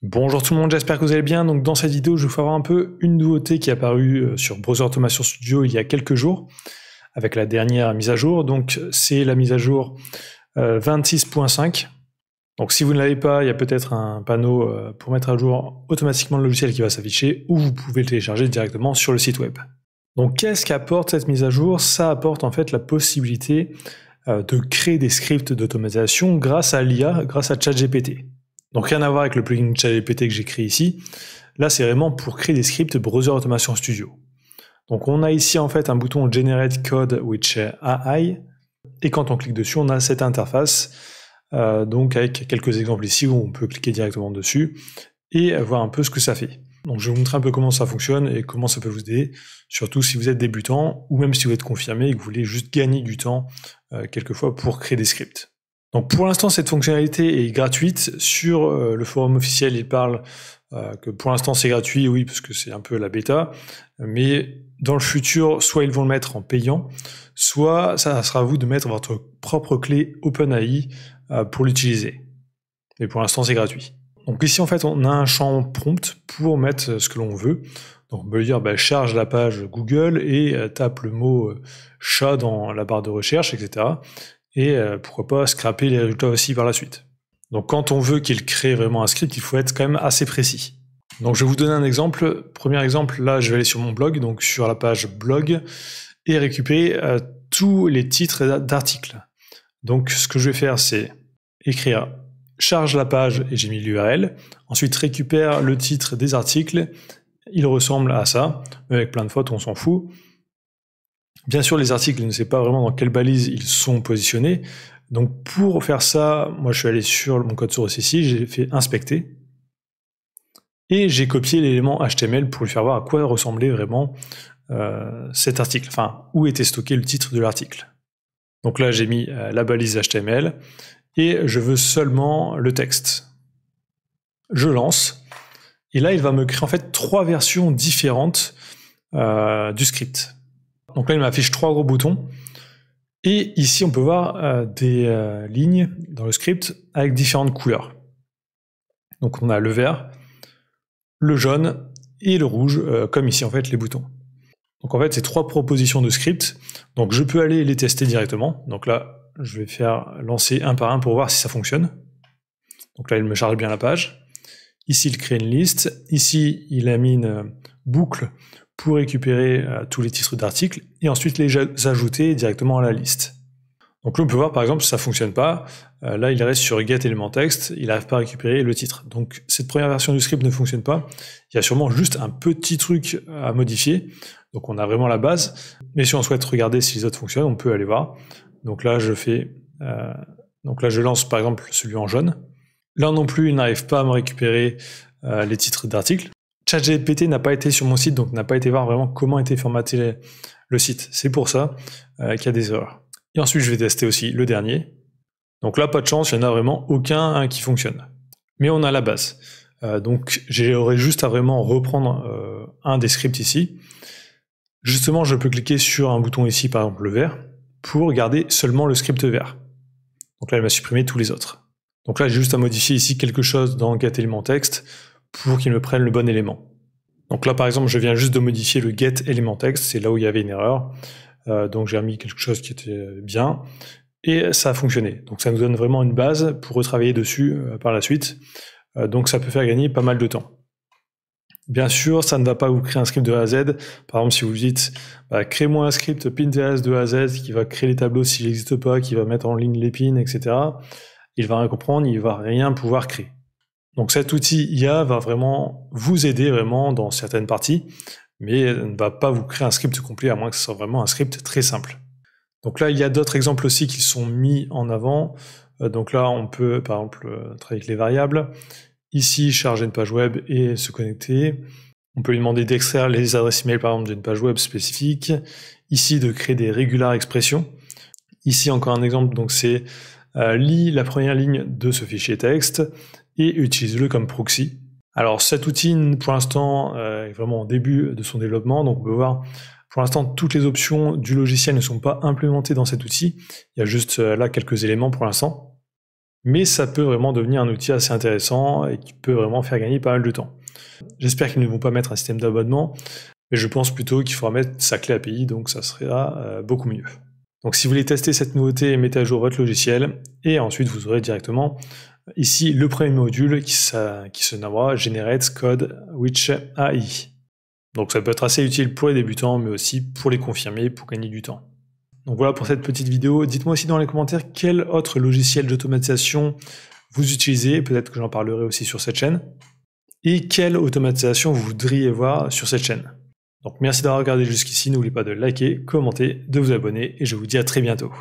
Bonjour tout le monde, j'espère que vous allez bien. Donc dans cette vidéo, je vais vous faire voir un peu une nouveauté qui est apparue sur Browser Automation Studio il y a quelques jours, avec la dernière mise à jour. Donc c'est la mise à jour 26.5. Donc si vous ne l'avez pas, il y a peut-être un panneau pour mettre à jour automatiquement le logiciel qui va s'afficher, ou vous pouvez le télécharger directement sur le site web. Donc qu'est-ce qu'apporte cette mise à jour? Ça apporte en fait la possibilité de créer des scripts d'automatisation grâce à l'IA, grâce à ChatGPT. Donc rien à voir avec le plugin ChatGPT que j'ai créé ici. Là, c'est vraiment pour créer des scripts Browser Automation Studio. Donc on a ici en fait un bouton Generate Code with AI. Et quand on clique dessus, on a cette interface. Donc avec quelques exemples ici où on peut cliquer directement dessus et voir un peu ce que ça fait. Donc je vais vous montrer un peu comment ça fonctionne et comment ça peut vous aider, surtout si vous êtes débutant ou même si vous êtes confirmé et que vous voulez juste gagner du temps quelquefois pour créer des scripts. Donc pour l'instant, cette fonctionnalité est gratuite. Sur le forum officiel, il parle que pour l'instant c'est gratuit, oui, parce que c'est un peu la bêta, mais dans le futur, soit ils vont le mettre en payant, soit ça sera à vous de mettre votre propre clé OpenAI pour l'utiliser. Mais pour l'instant, c'est gratuit. Donc ici, en fait, on a un champ prompt pour mettre ce que l'on veut. Donc on peut dire, charge la page Google et tape le mot chat dans la barre de recherche, etc. Et pourquoi pas scraper les résultats aussi par la suite. Donc quand on veut qu'il crée vraiment un script, il faut être quand même assez précis. Donc je vais vous donner un exemple. Premier exemple, là je vais aller sur mon blog, donc sur la page blog, et récupérer tous les titres d'articles. Donc ce que je vais faire, c'est écrire charge la page, et j'ai mis l'URL. Ensuite récupère le titre des articles, il ressemble à ça, mais avec plein de fautes, on s'en fout. Bien sûr, les articles, je ne sais pas vraiment dans quelle balise ils sont positionnés. Donc pour faire ça, moi je suis allé sur mon code source ici, j'ai fait inspecter. Et j'ai copié l'élément HTML pour lui faire voir à quoi ressemblait vraiment cet article, enfin où était stocké le titre de l'article. Donc là j'ai mis la balise HTML et je veux seulement le texte. Je lance et là il va me créer en fait 3 versions différentes du script. Donc là, il m'affiche 3 gros boutons. Et ici, on peut voir des lignes dans le script avec différentes couleurs. Donc on a le vert, le jaune et le rouge, comme ici en fait les boutons. Donc en fait, c'est 3 propositions de script. Donc je peux aller les tester directement. Donc là, je vais faire lancer un par un pour voir si ça fonctionne. Donc là, il me charge bien la page. Ici, il crée une liste. Ici, il a mis une boucle pour récupérer tous les titres d'articles et ensuite les ajouter directement à la liste. Donc là, on peut voir par exemple si ça ne fonctionne pas. Là, il reste sur get élément texte, il n'arrive pas à récupérer le titre. Donc cette première version du script ne fonctionne pas. Il y a sûrement juste un petit truc à modifier. Donc on a vraiment la base. Mais si on souhaite regarder si les autres fonctionnent, on peut aller voir. Donc là, je lance par exemple celui en jaune. Là non plus, il n'arrive pas à me récupérer les titres d'articles. ChatGPT n'a pas été sur mon site, donc n'a pas été voir vraiment comment était formaté le site. C'est pour ça qu'il y a des erreurs. Et ensuite, je vais tester aussi le dernier. Donc là, pas de chance, il n'y en a vraiment aucun qui fonctionne. Mais on a la base. Donc j'aurais juste à vraiment reprendre un des scripts ici. Justement, je peux cliquer sur un bouton ici, par exemple le vert, pour garder seulement le script vert. Donc là, il m'a supprimé tous les autres. Donc là, j'ai juste à modifier ici quelque chose dans get élément texte pour qu'il me prenne le bon élément. Donc là, par exemple, je viens juste de modifier le get élément texte, c'est là où il y avait une erreur. Donc j'ai remis quelque chose qui était bien, et ça a fonctionné. Donc ça nous donne vraiment une base pour retravailler dessus par la suite. Donc ça peut faire gagner pas mal de temps. Bien sûr, ça ne va pas vous créer un script de A à Z. Par exemple, si vous dites crée-moi un script Pinterest de A à Z qui va créer les tableaux s'il n'existe pas, qui va mettre en ligne les pins, etc., il va rien comprendre, il va rien pouvoir créer. Donc cet outil IA va vraiment vous aider vraiment dans certaines parties, mais ne va pas vous créer un script complet, à moins que ce soit vraiment un script très simple. Donc là, il y a d'autres exemples aussi qui sont mis en avant. Donc là, on peut par exemple travailler avec les variables. Ici, charger une page web et se connecter. On peut lui demander d'extraire les adresses email par exemple d'une page web spécifique. Ici, de créer des regular expressions. Ici, encore un exemple, donc c'est lis la première ligne de ce fichier texte et utilise-le comme proxy. Alors cet outil, pour l'instant, est vraiment au début de son développement, donc on peut voir, pour l'instant, toutes les options du logiciel ne sont pas implémentées dans cet outil. Il y a juste là quelques éléments pour l'instant. mais ça peut vraiment devenir un outil assez intéressant et qui peut vraiment faire gagner pas mal de temps. J'espère qu'ils ne vont pas mettre un système d'abonnement, mais je pense plutôt qu'il faudra mettre sa clé API, donc ça sera beaucoup mieux. Donc si vous voulez tester cette nouveauté, mettez à jour votre logiciel, et ensuite vous aurez directement ici le premier module qui se nommera Generate Code with AI. Donc ça peut être assez utile pour les débutants, mais aussi pour les confirmés, pour gagner du temps. Donc voilà pour cette petite vidéo. Dites-moi aussi dans les commentaires quel autre logiciel d'automatisation vous utilisez, peut-être que j'en parlerai aussi sur cette chaîne, et quelle automatisation vous voudriez voir sur cette chaîne. Donc merci d'avoir regardé jusqu'ici, n'oubliez pas de liker, commenter, de vous abonner, et je vous dis à très bientôt.